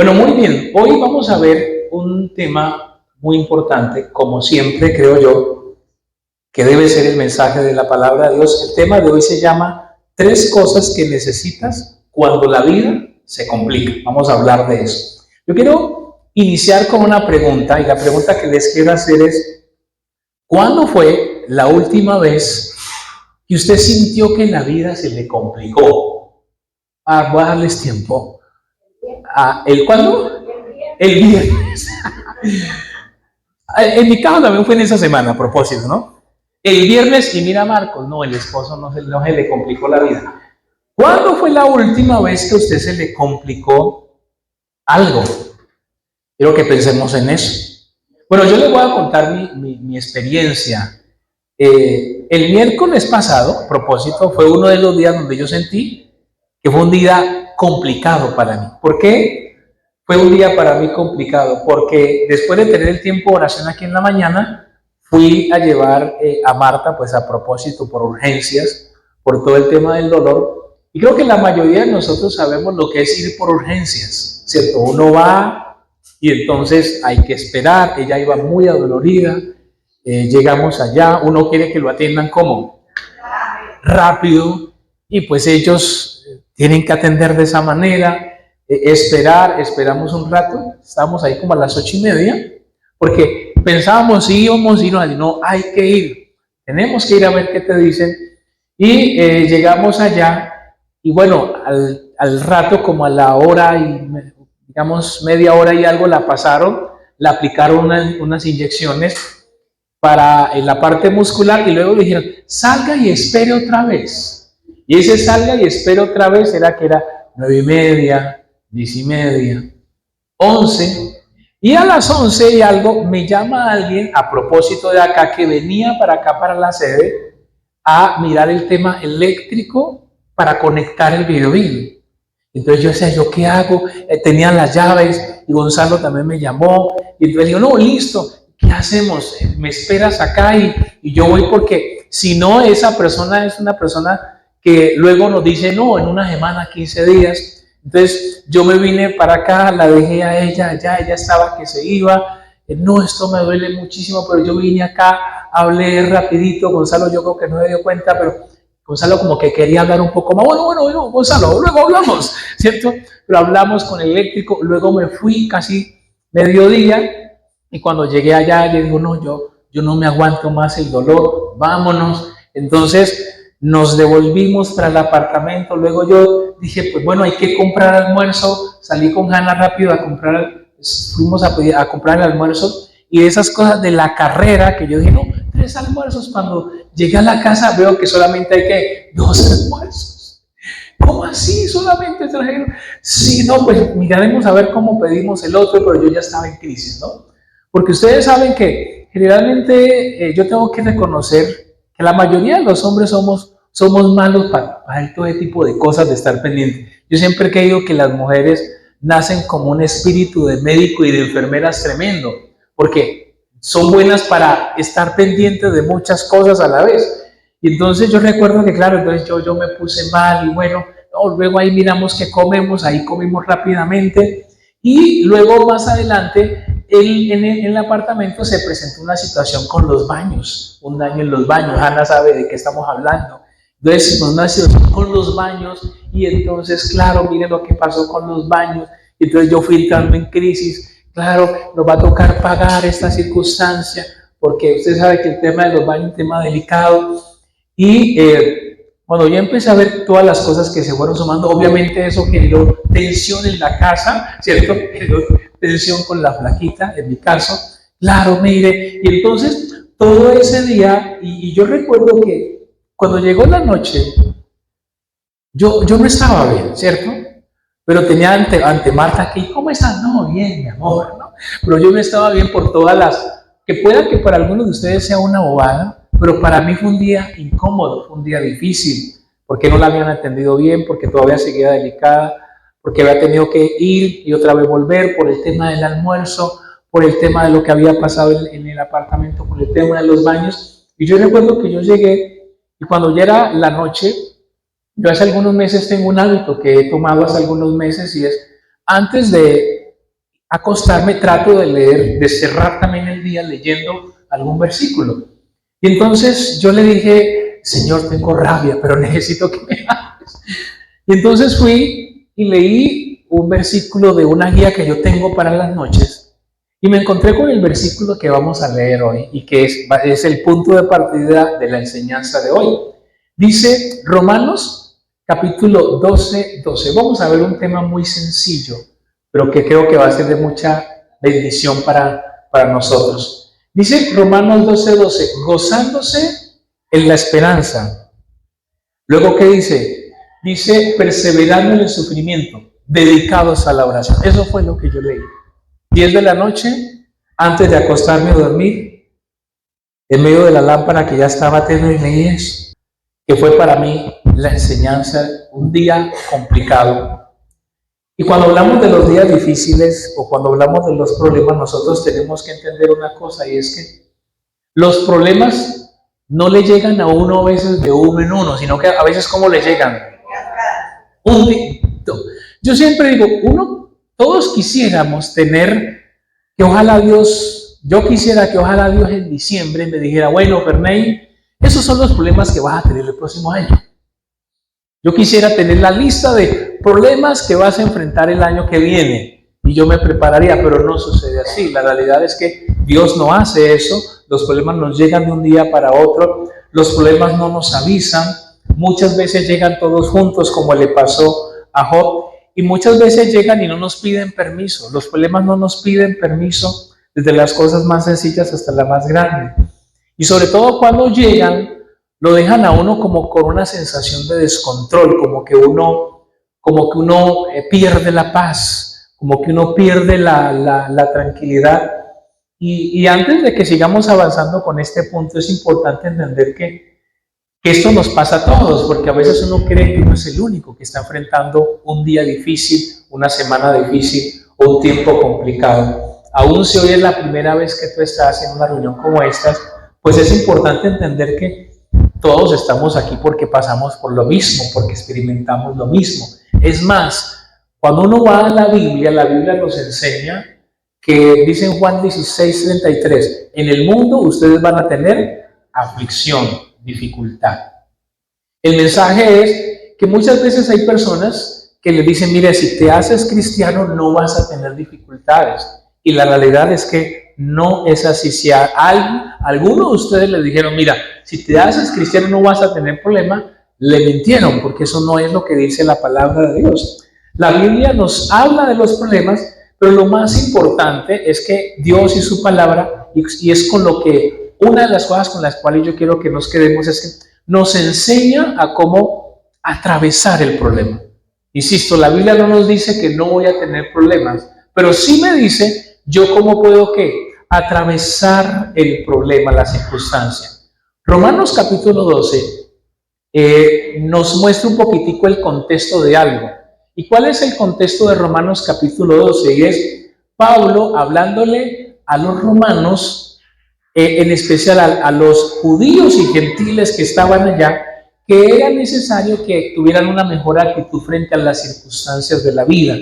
Bueno, muy bien. Hoy vamos a ver un tema muy importante, como siempre creo yo, que debe ser el mensaje de la palabra de Dios. El tema de hoy se llama Tres cosas que necesitas cuando la vida se complica. Vamos a hablar de eso. Yo quiero iniciar con una pregunta y la pregunta que les quiero hacer es, ¿cuándo fue la última vez que usted sintió que la vida se le complicó? Voy a darles tiempo. ¿El cuándo? El viernes. En mi caso también fue en esa semana, a propósito, ¿no? El viernes, y mira Marcos, no, el esposo no se le complicó la vida. ¿Cuándo fue la última vez que a usted se le complicó algo? Quiero que pensemos en eso. Bueno, yo les voy a contar mi experiencia. El miércoles pasado, a propósito, fue uno de los días donde yo sentí que fue un día complicado para mí. ¿Por qué? Fue un día para mí complicado, porque después de tener el tiempo de oración aquí en la mañana, fui a llevar a Marta, pues a propósito, por urgencias, por todo el tema del dolor. Y creo que la mayoría de nosotros sabemos lo que es ir por urgencias, ¿cierto? Uno va y entonces hay que esperar. Ella iba muy adolorida. Llegamos allá, uno quiere que lo atiendan como rápido, y pues ellos tienen que atender de esa manera. Esperamos un rato, estábamos ahí como a las 8:30, porque pensábamos si íbamos y no, hay que ir, tenemos que ir a ver qué te dicen. Y llegamos allá, y bueno, al rato, como a la hora y digamos media hora y algo, la pasaron, la aplicaron unas inyecciones para en la parte muscular, y luego le dijeron, salga y espere otra vez. Y ese salga y espere otra vez era 9:30, 10:30, 11. Y a las 11 y algo me llama alguien a propósito de acá, que venía para acá, para la sede, a mirar el tema eléctrico para conectar el videobill. Entonces yo decía, ¿yo qué hago? Tenía las llaves, y Gonzalo también me llamó, y entonces digo, no, listo, ¿qué hacemos? Me esperas acá y yo voy, porque si no, esa persona es una persona que luego nos dice, no, en una semana, 15 días. Entonces yo me vine para acá, la dejé a ella, ya ella estaba que se iba. No, esto me duele muchísimo, pero yo vine acá, hablé rapidito. Gonzalo yo creo que no me dio cuenta, pero Gonzalo como que quería hablar un poco más. Bueno, Gonzalo, luego hablamos, ¿cierto? Pero hablamos con el eléctrico, luego me fui casi mediodía, y cuando llegué allá, le digo, no, yo no me aguanto más el dolor, vámonos. Entonces nos devolvimos para el apartamento. Luego yo dije, pues bueno, hay que comprar almuerzo. Salí con Hanna rápido a comprar, fuimos a comprar el almuerzo. Y de esas cosas de la carrera, que yo dije, no, 3 almuerzos. Cuando llegué a la casa veo que solamente hay que 2 almuerzos. ¿Cómo así? ¿Solamente trajeron? Sí, no, pues miraremos a ver cómo pedimos el otro, pero yo ya estaba en crisis, ¿no? Porque ustedes saben que generalmente yo tengo que reconocer que la mayoría de los hombres somos malos para todo este tipo de cosas, de estar pendientes. Yo siempre he creído que las mujeres nacen como un espíritu de médico y de enfermeras tremendo, porque son buenas para estar pendientes de muchas cosas a la vez. Y entonces yo recuerdo que, claro, entonces yo me puse mal, y bueno, no, luego ahí miramos qué comemos, ahí comimos rápidamente. Y luego más adelante en el apartamento se presentó una situación con los baños, un daño en los baños. Hanna sabe de qué estamos hablando. Entonces, una situación con los baños, y entonces, claro, miren lo que pasó con los baños. Entonces yo fui entrando en crisis. Claro, nos va a tocar pagar esta circunstancia, porque usted sabe que el tema de los baños es un tema delicado. Y cuando yo empecé a ver todas las cosas que se fueron sumando, obviamente eso generó tensión en la casa, ¿cierto? Generó tensión con la flaquita, en mi caso. Claro, mire, y entonces todo ese día, y yo recuerdo que cuando llegó la noche, yo no estaba bien, ¿cierto? Pero tenía ante Marta aquí, ¿cómo estás? No, bien, mi amor, ¿no? Pero yo no estaba bien por todas las, que pueda que para algunos de ustedes sea una bobada, pero para mí fue un día incómodo, fue un día difícil, porque no la habían atendido bien, porque todavía seguía delicada, porque había tenido que ir y otra vez volver por el tema del almuerzo, por el tema de lo que había pasado en el apartamento, por el tema de los baños. Y yo recuerdo que yo llegué, y cuando ya era la noche, yo hace algunos meses tengo un hábito que he tomado hace algunos meses, y es antes de acostarme, trato de leer, de cerrar también el día leyendo algún versículo. Y entonces yo le dije, Señor, tengo rabia, pero necesito que me hables. Y entonces fui y leí un versículo de una guía que yo tengo para las noches y me encontré con el versículo que vamos a leer hoy y que es el punto de partida de la enseñanza de hoy. Dice Romanos capítulo 12. Vamos a ver un tema muy sencillo, pero que creo que va a ser de mucha bendición para nosotros. Dice Romanos 12, gozándose en la esperanza. Luego, ¿qué dice? Dice, perseverando en el sufrimiento, dedicados a la oración. Eso fue lo que yo leí. 10 de la noche, antes de acostarme a dormir, en medio de la lámpara que ya estaba tenue, y leí eso, que fue para mí la enseñanza, un día complicado. Y cuando hablamos de los días difíciles o cuando hablamos de los problemas, nosotros tenemos que entender una cosa, y es que los problemas no le llegan a uno a veces de uno en uno, sino que a veces, ¿cómo le llegan? Un día. Yo siempre digo, todos quisiéramos tener, que ojalá Dios, yo quisiera que ojalá Dios en diciembre me dijera, bueno, Ferney, esos son los problemas que vas a tener el próximo año. Yo quisiera tener la lista de problemas que vas a enfrentar el año que viene y yo me prepararía, pero no sucede así. La realidad es que Dios no hace eso, los problemas nos llegan de un día para otro, los problemas no nos avisan, muchas veces llegan todos juntos como le pasó a Job y muchas veces llegan y no nos piden permiso. Los problemas no nos piden permiso, desde las cosas más sencillas hasta las más grandes. Y sobre todo cuando llegan, lo dejan a uno como con una sensación de descontrol, como que uno pierde la paz, como que uno pierde la tranquilidad. Y antes de que sigamos avanzando con este punto, es importante entender que esto nos pasa a todos, porque a veces uno cree que uno es el único que está enfrentando un día difícil, una semana difícil o un tiempo complicado. Aún si hoy es la primera vez que tú estás en una reunión como estas, pues es importante entender que todos estamos aquí porque pasamos por lo mismo, porque experimentamos lo mismo. Es más, cuando uno va a la Biblia nos enseña que dice en Juan 16:33, en el mundo ustedes van a tener aflicción, dificultad. El mensaje es que muchas veces hay personas que le dicen, mire, si te haces cristiano no vas a tener dificultades. Y la realidad es que no es así. Si a alguno de ustedes le dijeron, mira, si te haces cristiano no vas a tener problema, le mintieron, porque eso no es lo que dice la palabra de Dios. La Biblia nos habla de los problemas, pero lo más importante es que Dios y su palabra, y es con lo que, una de las cosas con las cuales yo quiero que nos quedemos, es que nos enseña a cómo atravesar el problema. Insisto, la Biblia no nos dice que no voy a tener problemas, pero sí me dice yo cómo puedo ¿qué? Atravesar el problema, la circunstancia. Romanos capítulo 12 nos muestra un poquitico el contexto de algo. ¿Y cuál es el contexto de Romanos capítulo 12? Y es Pablo hablándole a los romanos, en especial a los judíos y gentiles que estaban allá, que era necesario que tuvieran una mejor actitud frente a las circunstancias de la vida.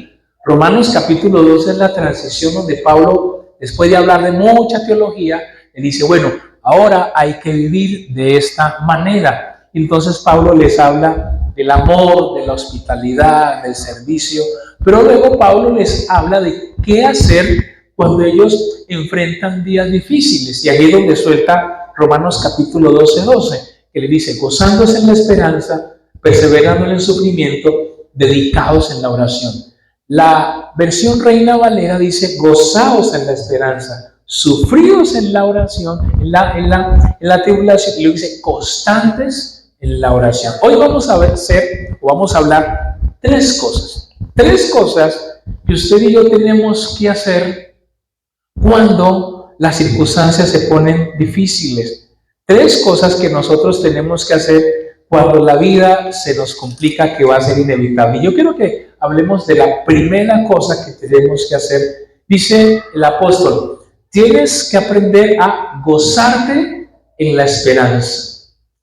Romanos capítulo 12 es la transición donde Pablo, después de hablar de mucha teología, le dice, bueno, ahora hay que vivir de esta manera. Entonces Pablo les habla del amor, de la hospitalidad, del servicio, pero luego Pablo les habla de qué hacer cuando ellos enfrentan días difíciles. Y ahí es donde suelta Romanos capítulo 12, que le dice, gozándose en la esperanza, perseverando en el sufrimiento, dedicados en la oración. La versión Reina Valera dice, gozaos en la esperanza, sufridos en la oración, en la tribulación, y luego dice, constantes en la oración. Hoy vamos a hablar tres cosas que usted y yo tenemos que hacer cuando las circunstancias se ponen difíciles. Tres cosas que nosotros tenemos que hacer cuando la vida se nos complica, que va a ser inevitable. Y yo quiero que hablemos de la primera cosa que tenemos que hacer. Dice el apóstol, tienes que aprender a gozarte en la esperanza.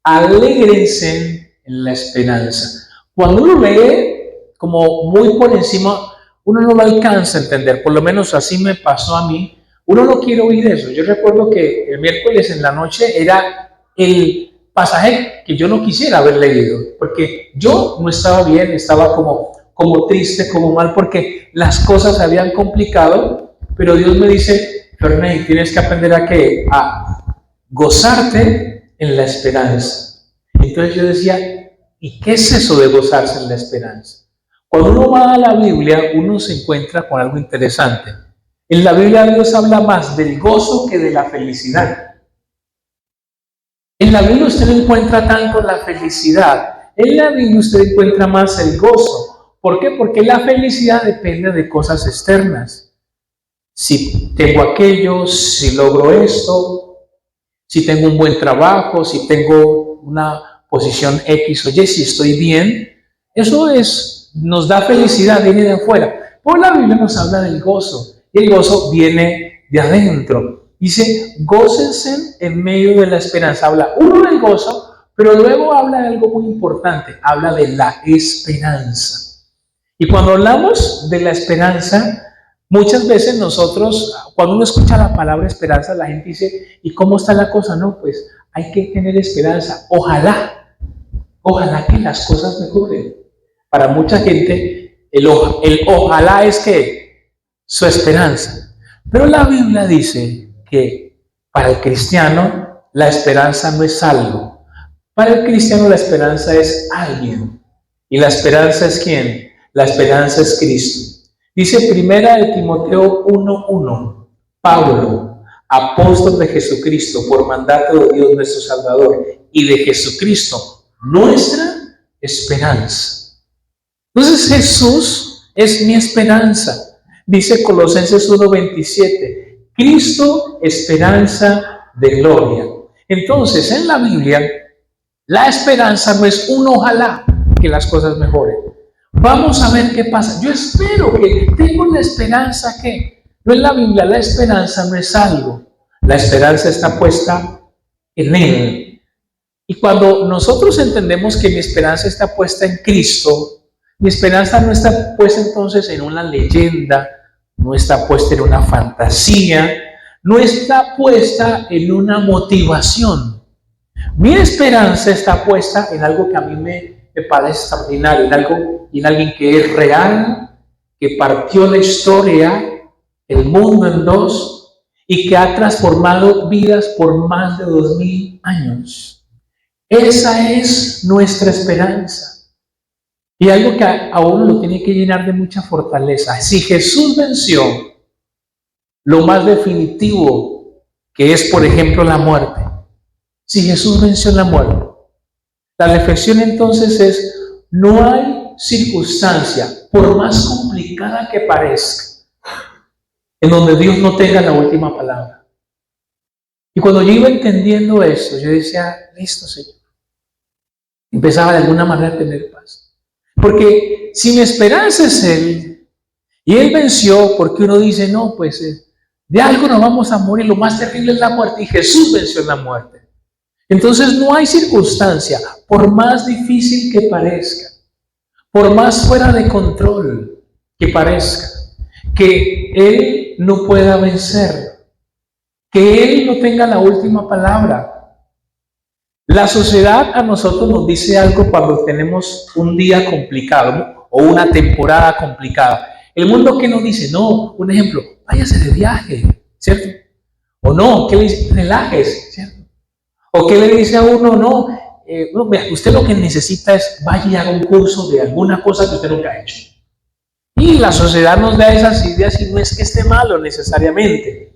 Alégrense en la esperanza. Cuando uno lee como muy por encima, uno no lo alcanza a entender, por lo menos así me pasó a mí. Uno no quiere oír eso. Yo recuerdo que el miércoles en la noche era el pasaje que yo no quisiera haber leído, porque yo no estaba bien, estaba como triste, como mal, porque las cosas se habían complicado, pero Dios me dice, Ferney, tienes que aprender a qué, a gozarte en la esperanza. Entonces yo decía, ¿y qué es eso de gozarse en la esperanza? Cuando uno va a la Biblia, uno se encuentra con algo interesante. En la Biblia Dios habla más del gozo que de la felicidad. En la Biblia usted no encuentra tanto la felicidad. En la Biblia usted encuentra más el gozo. ¿Por qué? Porque la felicidad depende de cosas externas. Si tengo aquello, si logro esto, si tengo un buen trabajo, si tengo una posición X o Y, si estoy bien, eso nos da felicidad, viene de afuera. Por la Biblia nos habla del gozo, y el gozo viene de adentro. Dice, gócense en medio de la esperanza. Habla uno del gozo, pero luego habla de algo muy importante, habla de la esperanza. Y cuando hablamos de la esperanza, muchas veces nosotros, cuando uno escucha la palabra esperanza, la gente dice, ¿y cómo está la cosa? No, pues hay que tener esperanza. Ojalá que las cosas mejoren. Para mucha gente, el ojalá es que su esperanza. Pero la Biblia dice que para el cristiano la esperanza no es algo. Para el cristiano la esperanza es alguien. ¿Y la esperanza es quién? La esperanza es Cristo. Dice primera de Timoteo 1:1, Pablo, apóstol de Jesucristo, por mandato de Dios nuestro Salvador y de Jesucristo, nuestra esperanza. Entonces Jesús es mi esperanza. Dice Colosenses 1:27, Cristo, esperanza de gloria. Entonces en la Biblia, la esperanza no es un ojalá que las cosas mejoren. Vamos a ver qué pasa. Yo espero que tengo la esperanza que, no en la Biblia, la esperanza no es algo. La esperanza está puesta en Él. Y cuando nosotros entendemos que mi esperanza está puesta en Cristo, mi esperanza no está puesta entonces en una leyenda, no está puesta en una fantasía, no está puesta en una motivación. Mi esperanza está puesta en algo que a mí me parece extraordinario, en alguien que es real, que partió la historia, el mundo en dos, y que ha transformado vidas por más de 2000 años. Esa es nuestra esperanza. Y algo que a uno lo tiene que llenar de mucha fortaleza. Si Jesús venció lo más definitivo, que es, por ejemplo, la muerte. Si Jesús venció la muerte, la reflexión entonces es, no hay circunstancia, por más complicada que parezca, en donde Dios no tenga la última palabra. Y cuando yo iba entendiendo eso, yo decía, listo, Señor. Empezaba de alguna manera a tener paz. Porque si mi esperanza es Él, y Él venció, porque uno dice, no, pues de algo nos vamos a morir, lo más terrible es la muerte, y Jesús venció la muerte. Entonces no hay circunstancia, por más difícil que parezca, por más fuera de control que parezca, que Él no pueda vencer, que Él no tenga la última palabra. La sociedad a nosotros nos dice algo cuando tenemos un día complicado, ¿no? O una temporada complicada. El mundo que nos dice, no, un ejemplo, váyase de viaje, ¿cierto? O no, ¿qué le dice? Relájese, ¿cierto? O qué le dice a uno, no, usted lo que necesita es vaya y haga un curso de alguna cosa que usted nunca ha hecho. Y la sociedad nos da esas ideas y no es que esté malo necesariamente.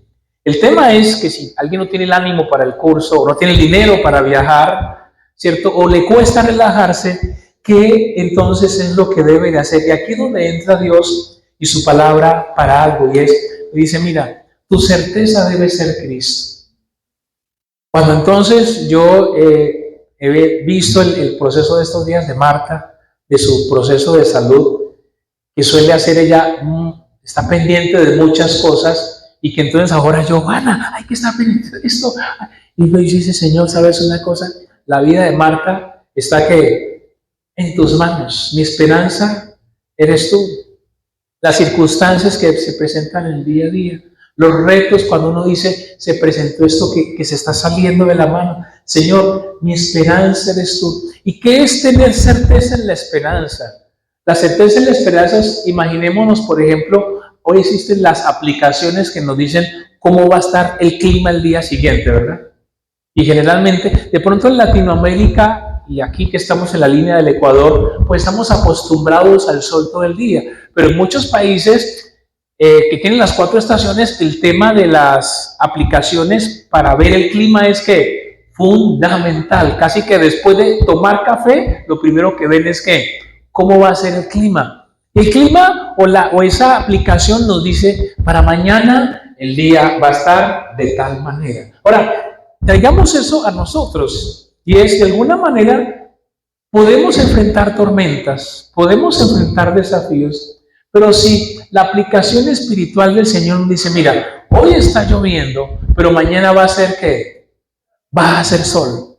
El tema es que si alguien no tiene el ánimo para el curso o no tiene el dinero para viajar, ¿cierto? O le cuesta relajarse, ¿qué entonces es lo que debe de hacer? Y aquí es donde entra Dios y su palabra para algo, y dice, mira, tu certeza debe ser Cristo. Cuando entonces yo he visto el proceso de estos días de Marta, de su proceso de salud, que suele hacer ella, está pendiente de muchas cosas, y que entonces ahora yo, Ana, hay que estar pendiente de esto. Y yo dice, Señor, ¿sabes una cosa? La vida de Marta está que en tus manos, mi esperanza eres tú. las circunstancias que se presentan en el día a día, los retos cuando uno dice, se presentó esto que se está saliendo de la mano. Señor, mi esperanza eres tú. ¿Y qué es tener certeza en la esperanza? La certeza en la esperanza es, imaginémonos, por ejemplo, hoy existen las aplicaciones que nos dicen cómo va a estar el clima el día siguiente, ¿verdad? Y generalmente, de pronto en Latinoamérica, y aquí que estamos en la línea del Ecuador, pues estamos acostumbrados al sol todo el día. Pero en muchos países que tienen las 4 estaciones, el tema de las aplicaciones para ver el clima es que fundamental. Casi que después de tomar café, lo primero que ven es que cómo va a ser el clima. El clima o esa aplicación nos dice, para mañana el día va a estar de tal manera. Ahora, traigamos eso a nosotros, y es de alguna manera podemos enfrentar tormentas, podemos enfrentar desafíos, pero si la aplicación espiritual del Señor nos dice, mira, hoy está lloviendo, pero mañana va a ser ¿qué? Va a ser sol.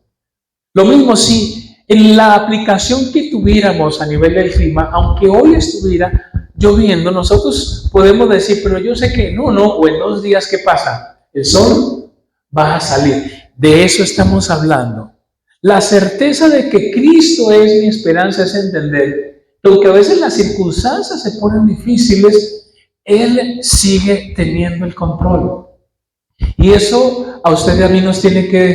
Lo mismo si en la aplicación que tuviéramos a nivel del clima, aunque hoy estuviera lloviendo, nosotros podemos decir, pero yo sé que no, o en 2 días, ¿qué pasa? El sol va a salir. De eso estamos hablando. La certeza de que Cristo es mi esperanza es entender que aunque a veces las circunstancias se ponen difíciles, Él sigue teniendo el control. Y eso a usted y a mí nos tiene que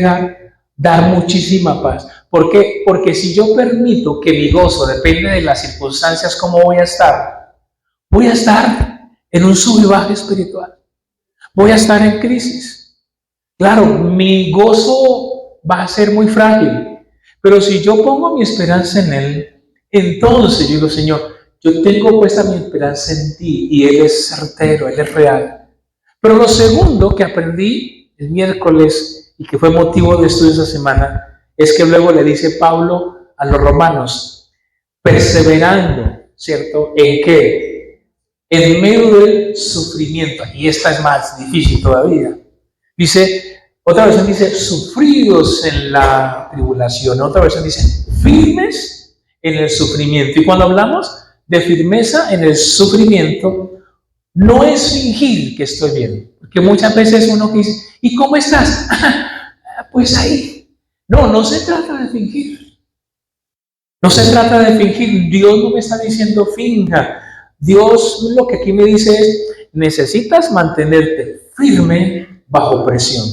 dar muchísima paz. ¿Por qué? Porque si yo permito que mi gozo depende de las circunstancias, ¿cómo voy a estar? Voy a estar en un sub y baja espiritual. Voy a estar en crisis. Claro, mi gozo va a ser muy frágil, pero si yo pongo mi esperanza en Él, entonces yo digo, Señor, yo tengo puesta mi esperanza en ti y Él es certero, Él es real. Pero lo segundo que aprendí el miércoles y que fue motivo de estudio esta semana es que luego le dice Pablo a los romanos, perseverando, ¿cierto? ¿En qué? En medio del sufrimiento. Y esta es más difícil todavía. Dice, otra versión dice, sufridos en la tribulación. Otra versión dice, firmes en el sufrimiento. Y cuando hablamos de firmeza en el sufrimiento, no es fingir que estoy bien. Porque muchas veces uno dice, ¿y cómo estás? Pues ahí. No se trata de fingir. No se trata de fingir. Dios no me está diciendo finja. Dios lo que aquí me dice es, necesitas mantenerte firme bajo presión.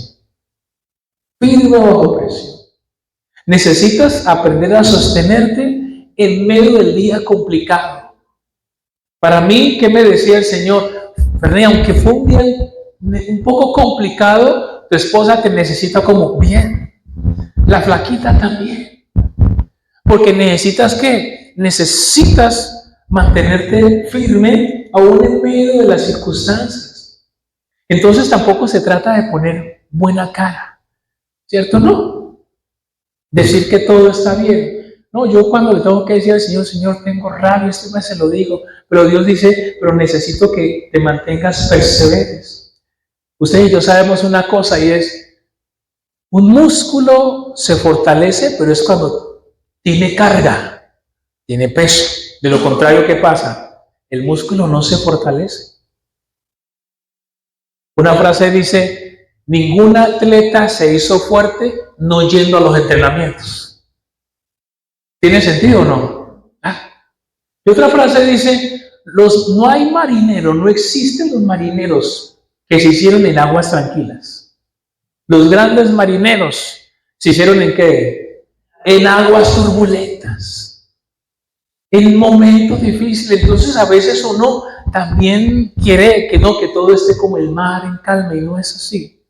Firme bajo presión. Necesitas aprender a sostenerte en medio del día complicado. Para mí, ¿qué me decía el Señor? Ferné, aunque fue un día un poco complicado, tu esposa te necesita como bien. La flaquita también. Porque necesitas ¿qué? Necesitas mantenerte firme aún en medio de las circunstancias. Entonces tampoco se trata de poner buena cara, ¿cierto? No. Decir que todo está bien. No, yo cuando le tengo que decir al Señor, Señor, tengo rabia, esto me se lo digo. Pero Dios dice, pero necesito que te mantengas perseveres. Usted y yo sabemos una cosa y es, un músculo se fortalece, pero es cuando tiene carga, tiene peso. De lo contrario, ¿qué pasa? El músculo no se fortalece. Una frase dice, ningún atleta se hizo fuerte no yendo a los entrenamientos. ¿Tiene sentido o no? Y otra frase dice, no hay marineros, no existen los marineros que se hicieron en aguas tranquilas. Los grandes marineros se hicieron ¿en qué? En aguas turbulentas, en momentos difíciles. Entonces a veces uno también quiere que no, que todo esté como el mar en calma, y no es así.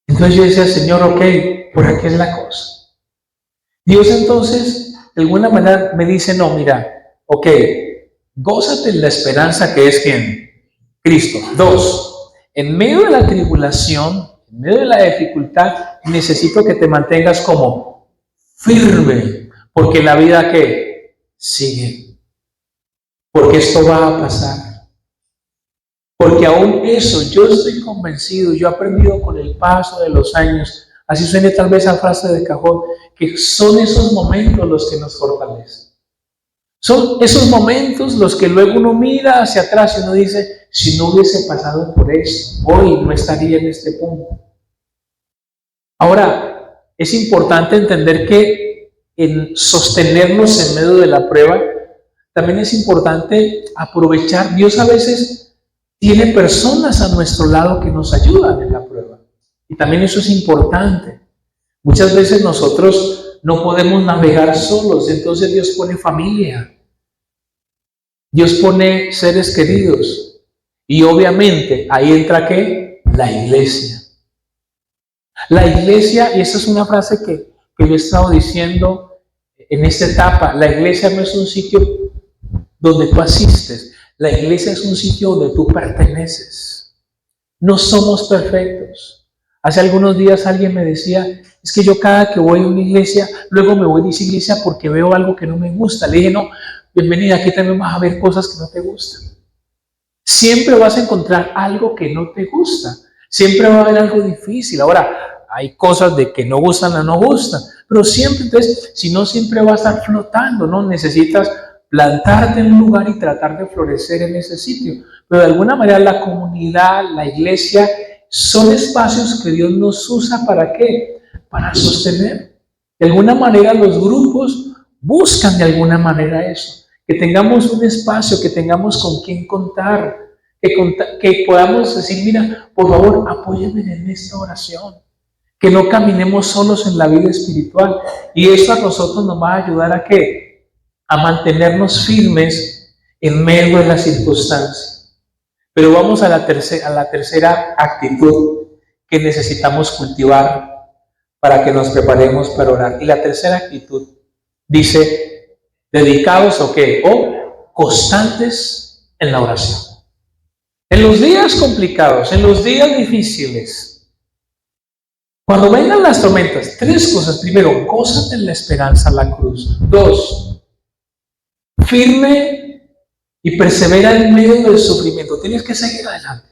Entonces yo decía, Señor, ok, por aquí es la cosa. Dios entonces, de alguna manera me dice, no, mira, ok, gózate en la esperanza que es ¿quién? Cristo. 2, en medio de la tribulación, en medio de la dificultad, necesito que te mantengas como firme, porque la vida ¿qué? Sigue. Porque esto va a pasar. Porque aún eso, yo estoy convencido, yo he aprendido con el paso de los años, así suene tal vez a frase de cajón, que son esos momentos los que nos fortalecen. Son esos momentos los que luego uno mira hacia atrás y uno dice, si no hubiese pasado por esto, hoy no estaría en este punto. Ahora, es importante entender que en sostenernos en medio de la prueba, también es importante aprovechar. Dios a veces tiene personas a nuestro lado que nos ayudan en la prueba. Y también eso es importante. Muchas veces nosotros no podemos navegar solos, entonces Dios pone familia. Dios pone seres queridos. Y obviamente ahí entra ¿qué? La iglesia. La iglesia, y esa es una frase que yo he estado diciendo en esta etapa, la iglesia no es un sitio donde tú asistes, la iglesia es un sitio donde tú perteneces. No somos perfectos. Hace algunos días alguien me decía, es que yo cada que voy a una iglesia, luego me voy de esa iglesia porque veo algo que no me gusta. Le dije, no, bienvenida, aquí también vas a ver cosas que no te gustan. Siempre vas a encontrar algo que no te gusta. Siempre va a haber algo difícil. Ahora, hay cosas de que no gustan o no gustan, pero siempre, entonces, si no, siempre va a estar flotando, ¿no? Necesitas plantarte en un lugar y tratar de florecer en ese sitio. Pero de alguna manera la comunidad, la iglesia, son espacios que Dios nos usa ¿para qué? Para sostener. De alguna manera los grupos buscan de alguna manera eso. Que tengamos un espacio, que tengamos con quien contar, que podamos decir, mira, por favor, apóyeme en esta oración. Que no caminemos solos en la vida espiritual. Y eso a nosotros nos va a ayudar ¿a qué? A mantenernos firmes en medio de las circunstancias. Pero vamos a la tercera actitud que necesitamos cultivar para que nos preparemos para orar. Y la tercera actitud dice, dedicados ¿o qué? O constantes en la oración. En los días complicados, en los días difíciles, cuando vengan las tormentas, tres cosas. Primero, gózate en la esperanza, la cruz. Dos, firme y persevera en medio del sufrimiento. Tienes que seguir adelante.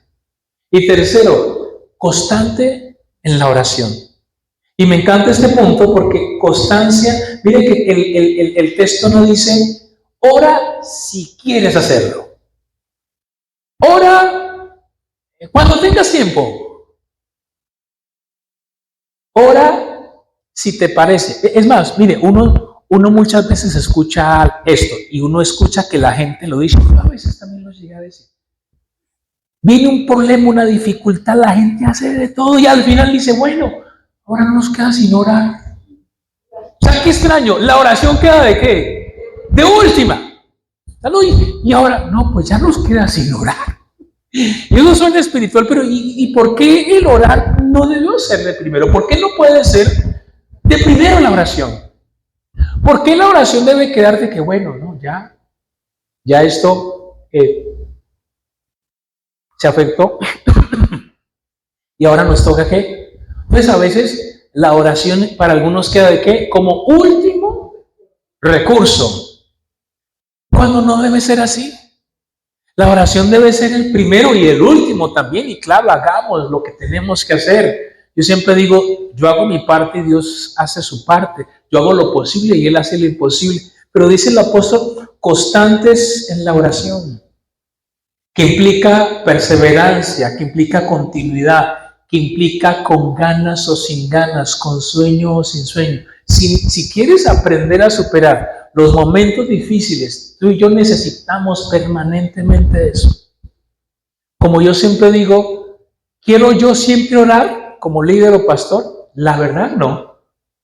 Y tercero, constante en la oración. Y me encanta este punto porque constancia, mire que el texto no dice, ora si quieres hacerlo. Ora cuando tengas tiempo. Ora si te parece. Es más, mire, uno muchas veces escucha esto y uno escucha que la gente lo dice, pero a veces también lo llega a decir. Viene un problema, una dificultad, la gente hace de todo y al final dice, bueno, ahora no nos queda sino orar. O sea, qué extraño, la oración queda ¿de qué? De última. Y ahora, no, pues ya nos queda sin orar. Y eso suena espiritual, pero ¿y por qué el orar no debió ser de primero? ¿Por qué no puede ser de primero la oración? ¿Por qué la oración debe quedar de que, bueno, no, ya esto se afectó y ahora nos toca qué? Pues a veces la oración para algunos queda de qué? Como último recurso. Cuando no debe ser así. La oración debe ser el primero y el último también. Y claro, hagamos lo que tenemos que hacer. Yo siempre digo, yo hago mi parte y Dios hace su parte. Yo hago lo posible y Él hace lo imposible. Pero dice el apóstol, constantes en la oración, que implica perseverancia, que implica continuidad, que implica con ganas o sin ganas, con sueño o sin sueño. Si quieres aprender a superar los momentos difíciles, tú y yo necesitamos permanentemente eso. Como yo siempre digo, ¿quiero yo siempre orar como líder o pastor? La verdad no.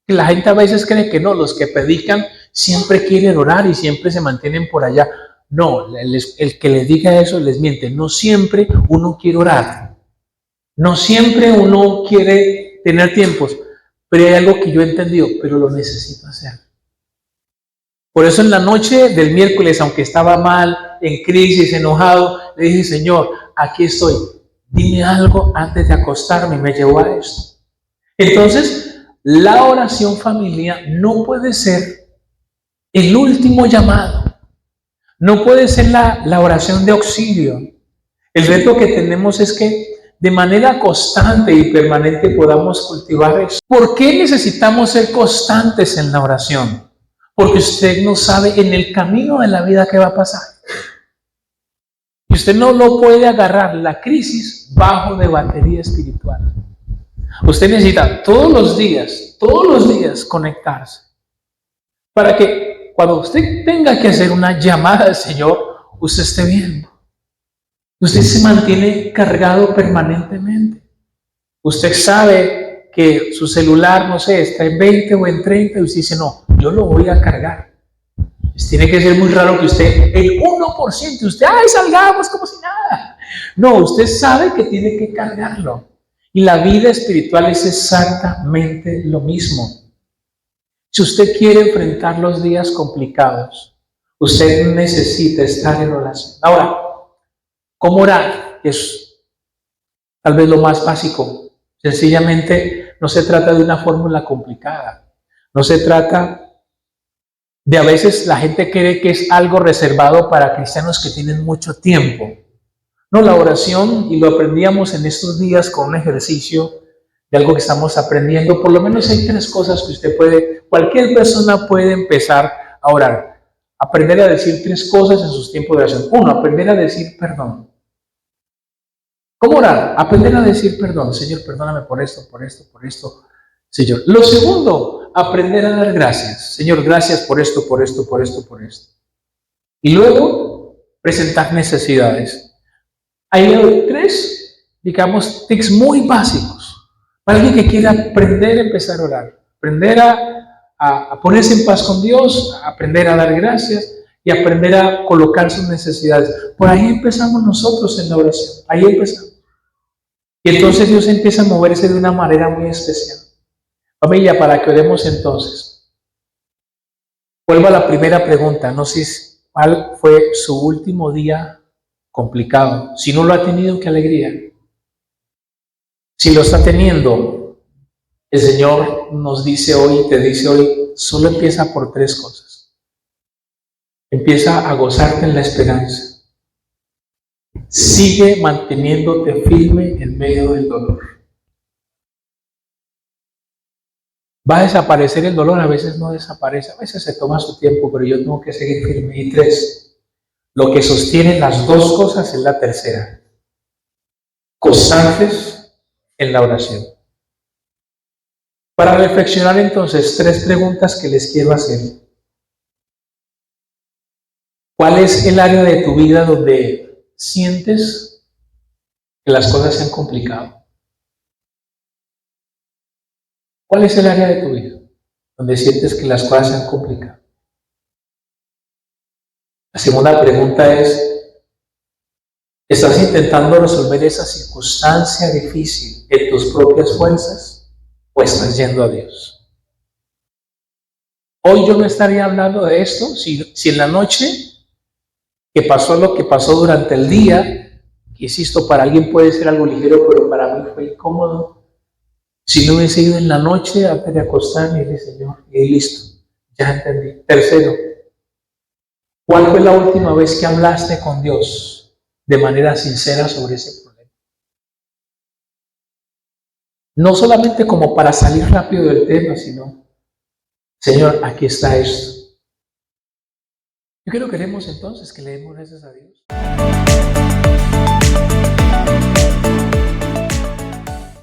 La gente a veces cree que no, los que predican siempre quieren orar y siempre se mantienen por allá. No, el que les diga eso les miente. No siempre uno quiere orar. No siempre uno quiere tener tiempos. Pero hay algo que yo he entendido, pero lo necesito hacer. Por eso en la noche del miércoles, aunque estaba mal, en crisis, enojado, le dije, Señor, aquí estoy. Dime algo antes de acostarme. Me llevó a esto. Entonces, la oración familiar no puede ser el último llamado. No puede ser la oración de auxilio. El reto que tenemos es que de manera constante y permanente podamos cultivar eso. ¿Por qué necesitamos ser constantes en la oración? porque usted no sabe en el camino de la vida qué va a pasar. Y usted no lo puede agarrar la crisis bajo de batería espiritual. Usted necesita todos los días conectarse para que cuando usted tenga que hacer una llamada al Señor, usted esté bien. Usted se mantiene cargado permanentemente. Usted sabe que su celular, no sé, está en 20 o en 30 y usted dice, no, yo lo voy a cargar. Pues tiene que ser muy raro que usted, el 1%, usted, ay, salgamos como si nada. No, usted sabe que tiene que cargarlo. Y la vida espiritual es exactamente lo mismo. Si usted quiere enfrentar los días complicados, usted necesita estar en oración. Ahora, ¿cómo orar? Es tal vez lo más básico. Sencillamente, no se trata de una fórmula complicada. No se trata de a veces la gente cree que es algo reservado para cristianos que tienen mucho tiempo. No, la oración, y lo aprendíamos en estos días con un ejercicio de algo que estamos aprendiendo, por lo menos hay 3 cosas que usted puede, cualquier persona puede empezar a orar. Aprender a decir 3 cosas en sus tiempos de oración. 1, aprender a decir perdón. ¿Cómo orar? Aprender a decir perdón. Señor, perdóname por esto, por esto, por esto. Señor. Lo segundo, aprender a dar gracias. Señor, gracias por esto, por esto, por esto, por esto. Y luego, presentar necesidades. Hay 3, digamos, tips muy básicos para alguien que quiera aprender a empezar a orar, aprender a ponerse en paz con Dios, aprender a dar gracias y aprender a colocar sus necesidades. Por ahí empezamos nosotros en la oración, ahí empezamos. Y entonces Dios empieza a moverse de una manera muy especial. Familia, para que oremos entonces. Vuelvo a la primera pregunta, no sé cuál fue su último día complicado. Si no lo ha tenido, qué alegría. Si lo está teniendo, el Señor nos dice hoy, te dice hoy, solo empieza por 3 cosas. Empieza a gozarte en la esperanza. Sigue manteniéndote firme en medio del dolor. Va a desaparecer el dolor, a veces no desaparece, a veces se toma su tiempo, pero yo tengo que seguir firme. Y 3, lo que sostiene las 2 cosas es la tercera. Constantes en la oración. Para reflexionar entonces, 3 preguntas que les quiero hacer. ¿Cuál es el área de tu vida donde sientes que las cosas se han complicado? ¿Cuál es el área de tu vida donde sientes que las cosas se han complicado? La segunda pregunta es, ¿estás intentando resolver esa circunstancia difícil en tus propias fuerzas o estás yendo a Dios? Hoy yo no estaría hablando de esto si en la noche que pasó lo que pasó durante el día, que insisto, para alguien puede ser algo ligero, pero para mí fue incómodo. Si no hubiese ido en la noche antes de acostarme y decir, Señor, y listo, ya entendí. Tercero, ¿cuál fue la última vez que hablaste con Dios de manera sincera sobre ese problema? No solamente como para salir rápido del tema, sino, Señor, aquí está esto. Yo quiero que queremos entonces que le demos gracias a Dios.